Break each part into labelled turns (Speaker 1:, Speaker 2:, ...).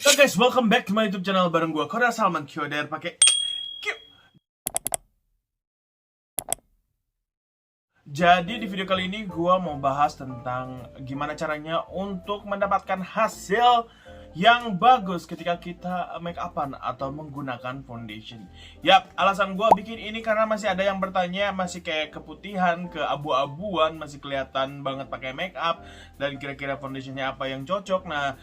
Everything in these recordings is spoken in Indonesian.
Speaker 1: So guys, welcome back to my YouTube channel bareng gua Korea Salman Kyoder pakai Q. Jadi di video kali ini gua mau bahas tentang gimana caranya untuk mendapatkan hasil yang bagus ketika kita make upan atau menggunakan foundation. Yap, alasan gua bikin ini karena masih ada yang bertanya, masih kayak keputihan, keabu-abuan, masih kelihatan banget pakai make up, dan kira-kira foundationnya apa yang cocok. Nah,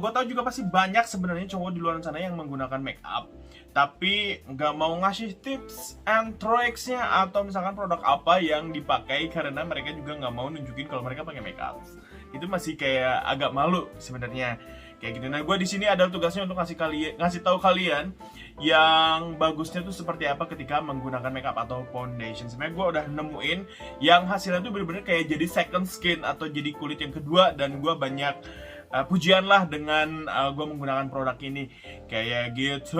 Speaker 1: gue tahu juga pasti banyak sebenarnya cowok di luar sana yang menggunakan make up, tapi nggak mau ngasih tips and tricksnya atau misalkan produk apa yang dipakai karena mereka juga nggak mau nunjukin kalau mereka pakai make up. Itu masih kayak agak malu sebenarnya kayak gitu. Nah, gue di sini ada tugasnya untuk ngasih tahu kalian yang bagusnya tuh seperti apa ketika menggunakan makeup atau foundation. Sebenarnya gue udah nemuin yang hasilnya tuh bener-bener kayak jadi second skin atau jadi kulit yang kedua, dan gue banyak pujian lah dengan gue menggunakan produk ini kayak gitu.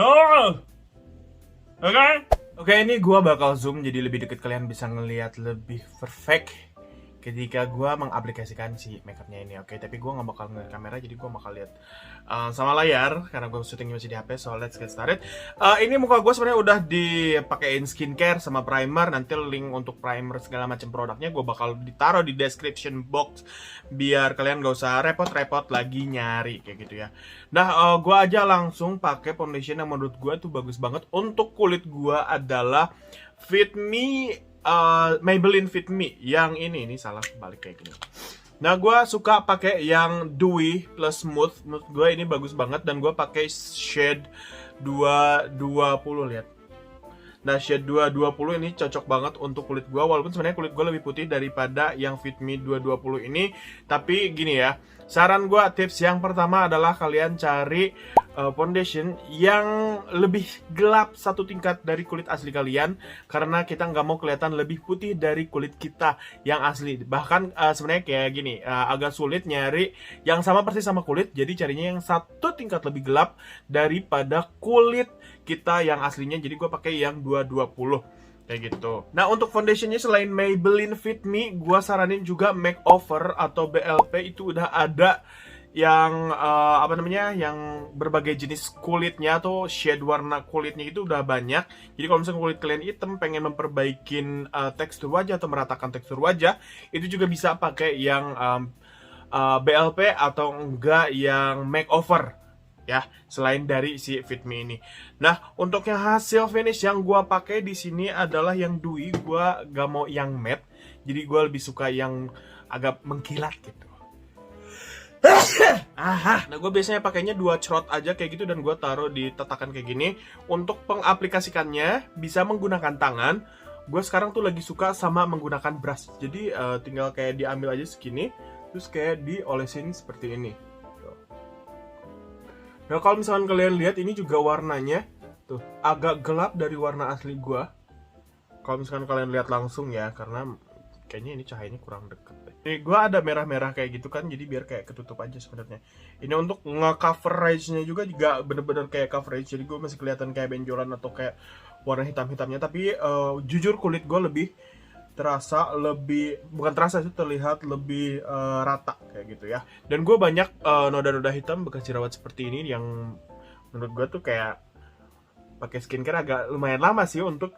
Speaker 1: Oke, ini gue bakal zoom jadi lebih deket, kalian bisa ngelihat lebih perfect ketika gue mengaplikasikan si makeupnya ini. Oke, tapi gue nggak bakal ngeliat kamera, jadi gue bakal lihat sama layar karena gue syutingnya masih di HP. So let's get started. Ini muka gue sebenarnya udah dipakein skincare sama primer. Nanti link untuk primer segala macam produknya gue bakal ditaruh di description box biar kalian gak usah repot-repot lagi nyari kayak gitu ya. Nah, gue aja langsung pakai foundation yang menurut gue tuh bagus banget untuk kulit gue, adalah Fit Me Maybelline Fit Me yang ini salah balik kayak gini. Nah, gue suka pakai yang dewy plus smooth. Menurut gue ini bagus banget, dan gue pakai shade 220, lihat. Nah, shade 220 ini cocok banget untuk kulit gue, walaupun sebenarnya kulit gue lebih putih daripada yang Fit Me 220 ini. Tapi gini ya, saran gue, tips yang pertama adalah kalian cari foundation yang lebih gelap satu tingkat dari kulit asli kalian, karena kita nggak mau kelihatan lebih putih dari kulit kita yang asli. Bahkan sebenarnya kayak gini, agak sulit nyari yang sama persis sama kulit, jadi carinya yang satu tingkat lebih gelap daripada kulit kita yang aslinya. Jadi gue pakai yang 220 kayak gitu. Nah, untuk foundationnya selain Maybelline Fit Me, gue saranin juga Makeover atau BLP. Itu udah ada yang yang berbagai jenis kulitnya atau shade warna kulitnya itu udah banyak. Jadi kalau misalnya kulit kalian hitam, pengen memperbaikin tekstur wajah atau meratakan tekstur wajah, itu juga bisa pakai yang BLP atau enggak yang Makeover ya, selain dari si Fit Me ini. Nah, untuk yang hasil finish yang gua pakai di sini adalah yang dewy. Gua gak mau yang matte, jadi gua lebih suka yang agak mengkilat gitu. Nah, gue biasanya pakainya 2 cerot aja kayak gitu, dan gue taruh di tatakan kayak gini. Untuk pengaplikasikannya bisa menggunakan tangan. Gue sekarang tuh lagi suka sama menggunakan brush. Jadi tinggal kayak diambil aja segini, terus kayak diolesin seperti ini. Nah, kalau misalkan kalian lihat, ini juga warnanya tuh agak gelap dari warna asli gue. Kalau misalkan kalian lihat langsung ya, karena kayaknya ini cahayanya kurang deket. Ini gue ada merah-merah kayak gitu kan, jadi biar kayak ketutup aja sebenarnya. Ini untuk nge-coverage-nya juga bener-bener kayak coverage, jadi gue masih kelihatan kayak benjolan atau kayak warna hitam-hitamnya. Tapi jujur kulit gue lebih terasa, bukan terasa sih, terlihat lebih rata kayak gitu ya. Dan gue banyak noda-noda hitam bekas jerawat seperti ini yang menurut gue tuh kayak pakai skincare agak lumayan lama sih untuk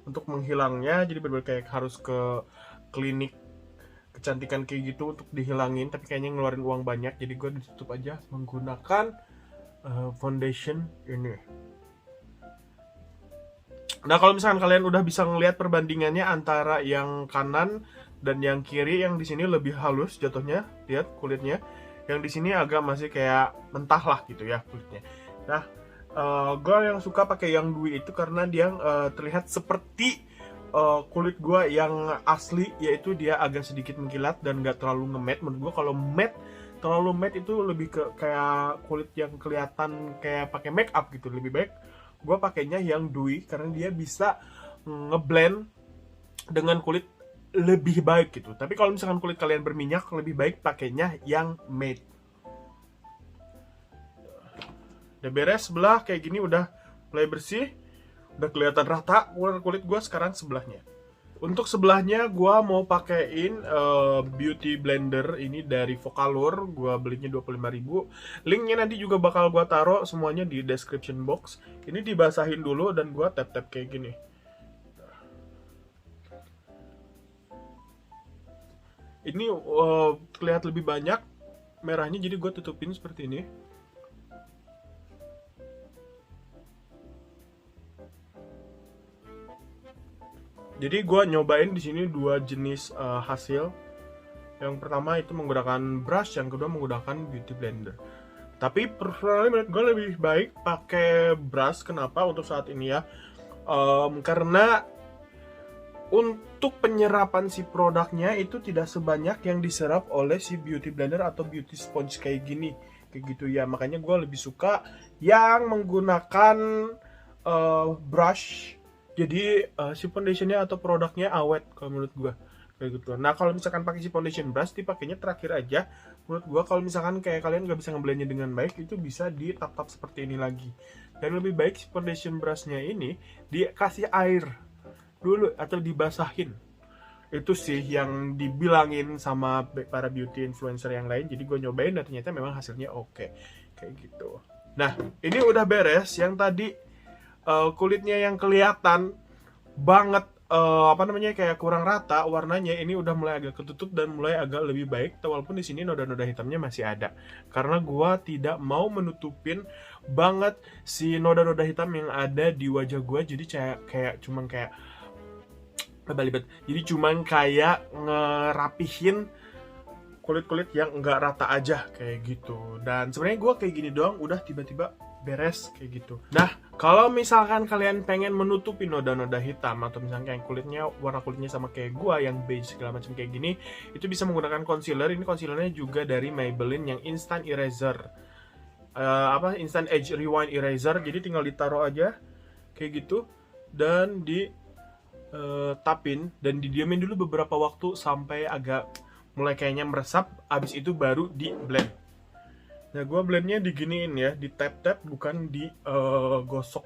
Speaker 1: untuk menghilangnya. Jadi bener-bener kayak harus ke klinik kecantikan kayak gitu untuk dihilangin, tapi kayaknya ngeluarin uang banyak, jadi gue ditutup aja menggunakan foundation ini. Nah, kalau misalkan kalian udah bisa ngelihat perbandingannya antara yang kanan dan yang kiri, yang di sini lebih halus jatuhnya, lihat kulitnya. Yang di sini agak masih kayak mentah lah gitu ya kulitnya. Nah, gue yang suka pakai yang dewy itu karena dia terlihat seperti kulit gue yang asli, yaitu dia agak sedikit mengkilat dan gak terlalu nge-matte. Menurut gue kalau terlalu matte itu lebih ke kayak kulit yang kelihatan kayak pakai make up gitu. Lebih baik gue pakainya yang dewy karena dia bisa ngeblend dengan kulit lebih baik gitu. Tapi kalau misalkan kulit kalian berminyak, lebih baik pakainya yang matte. Udah beres sebelah kayak gini, udah mulai bersih, udah kelihatan rata warna kulit gue. Sekarang sebelahnya Untuk sebelahnya gue mau pakein beauty blender ini dari Vocaloor. Gue belinya 25.000. Linknya nanti juga bakal gue taruh semuanya di description box. Ini dibasahin dulu dan gue tap-tap kayak gini. Ini terlihat lebih banyak merahnya, jadi gue tutupin seperti ini. Jadi gue nyobain di sini dua jenis hasil. Yang pertama itu menggunakan brush, yang kedua menggunakan beauty blender. Tapi personally menurut gue lebih baik pakai brush. Kenapa untuk saat ini ya? Karena untuk penyerapan si produknya itu tidak sebanyak yang diserap oleh si beauty blender atau beauty sponge kayak gini, kayak gitu ya. Makanya gue lebih suka yang menggunakan brush. Jadi si foundationnya atau produknya awet kalau menurut gue kayak gitu. Nah kalau misalkan pakai si foundation brush, dipakainya terakhir aja. Menurut gue kalau misalkan kayak kalian nggak bisa ngeblendnya dengan baik, itu bisa di tap-tap seperti ini lagi. Dan lebih baik si foundation brushnya ini dikasih air dulu atau dibasahin. Itu sih yang dibilangin sama para beauty influencer yang lain. Jadi gue nyobain dan ternyata memang hasilnya oke. Kayak gitu. Nah ini udah beres. Yang tadi kulitnya yang kelihatan banget kayak kurang rata warnanya, ini udah mulai agak ketutup dan mulai agak lebih baik. Walaupun di sini noda-noda hitamnya masih ada, karena gua tidak mau menutupin banget si noda-noda hitam yang ada di wajah gua. Jadi cuman kayak belibet. Jadi cuman kayak ngerapihin kulit-kulit yang enggak rata aja kayak gitu. Dan sebenarnya gua kayak gini doang udah tiba-tiba beres kayak gitu. Nah, kalau misalkan kalian pengen menutupi noda-noda hitam atau misalkan kayak warna kulitnya sama kayak gua yang beige segala macam kayak gini, itu bisa menggunakan concealer. Ini concealernya juga dari Maybelline yang Instant Eraser. Instant Age Rewind Eraser. Jadi tinggal ditaruh aja kayak gitu dan di tapin dan didiamin dulu beberapa waktu sampai agak mulai kayaknya meresap. Abis itu baru di blend. Nah, gue blendnya diginiin ya, di tap-tap bukan di gosok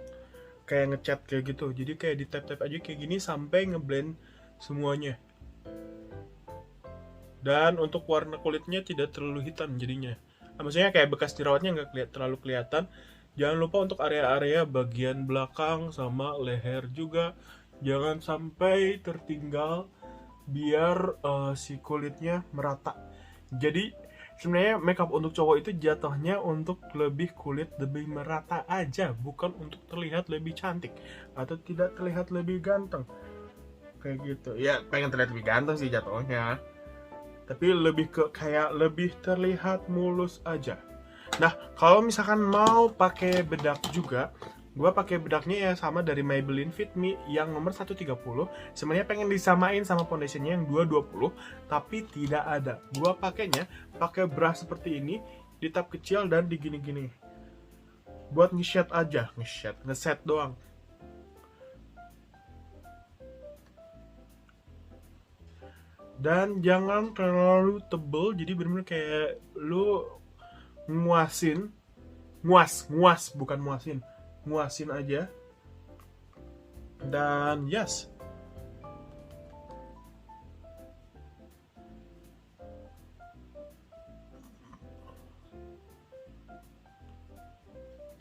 Speaker 1: kayak ngecat kayak gitu. Jadi kayak di tap-tap aja kayak gini sampai ngeblend semuanya. Dan untuk warna kulitnya tidak terlalu hitam jadinya. Nah, maksudnya kayak bekas dirawatnya nggak terlalu kelihatan. Jangan lupa untuk area-area bagian belakang sama leher juga jangan sampai tertinggal, biar si kulitnya merata. Jadi sebenarnya makeup untuk cowok itu jatuhnya untuk kulit lebih merata aja, bukan untuk terlihat lebih cantik atau tidak terlihat lebih ganteng kayak gitu. Ya pengen terlihat lebih ganteng sih jatuhnya, tapi lebih ke kayak lebih terlihat mulus aja. Nah kalau misalkan mau pakai bedak juga, gue pakai bedaknya ya sama dari Maybelline Fit Me yang nomor 130. Sebenarnya pengen disamain sama foundationnya yang 220, tapi tidak ada. Gue pakainya pakai brush seperti ini, di tab kecil dan di gini-gini. Buat nge-shade aja, nge-set doang. Dan jangan terlalu tebel, jadi bener-bener kayak lu nguasin aja. Dan yes,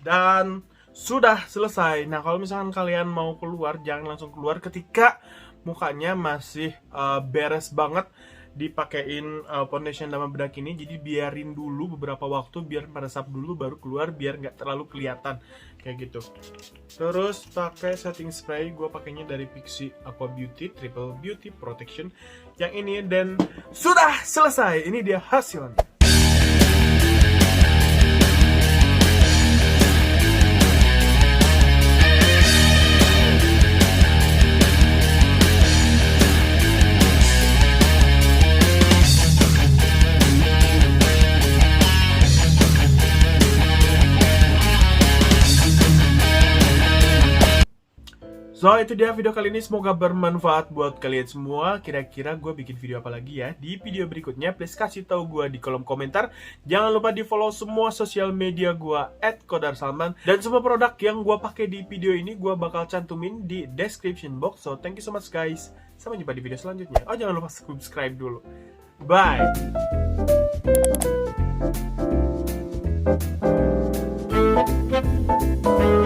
Speaker 1: dan sudah selesai. Nah kalau misalkan kalian mau keluar, jangan langsung keluar ketika mukanya masih beres banget dipakein foundation sama bedak ini. Jadi biarin dulu beberapa waktu biar meresap dulu baru keluar, biar nggak terlalu kelihatan kayak gitu. Terus pakai setting spray, gue pakainya dari Pixi Aqua Beauty Triple Beauty Protection yang ini, dan sudah selesai. Ini dia hasilnya. So itu dia video kali ini, semoga bermanfaat buat kalian semua. Kira-kira gue bikin video apa lagi ya di video berikutnya? Please kasih tahu gue di kolom komentar. Jangan lupa di follow semua sosial media gue @kodarsalman, dan semua produk yang gue pakai di video ini gue bakal cantumin di description box. So thank you so much guys. Sampai jumpa di video selanjutnya. Oh jangan lupa subscribe dulu. Bye.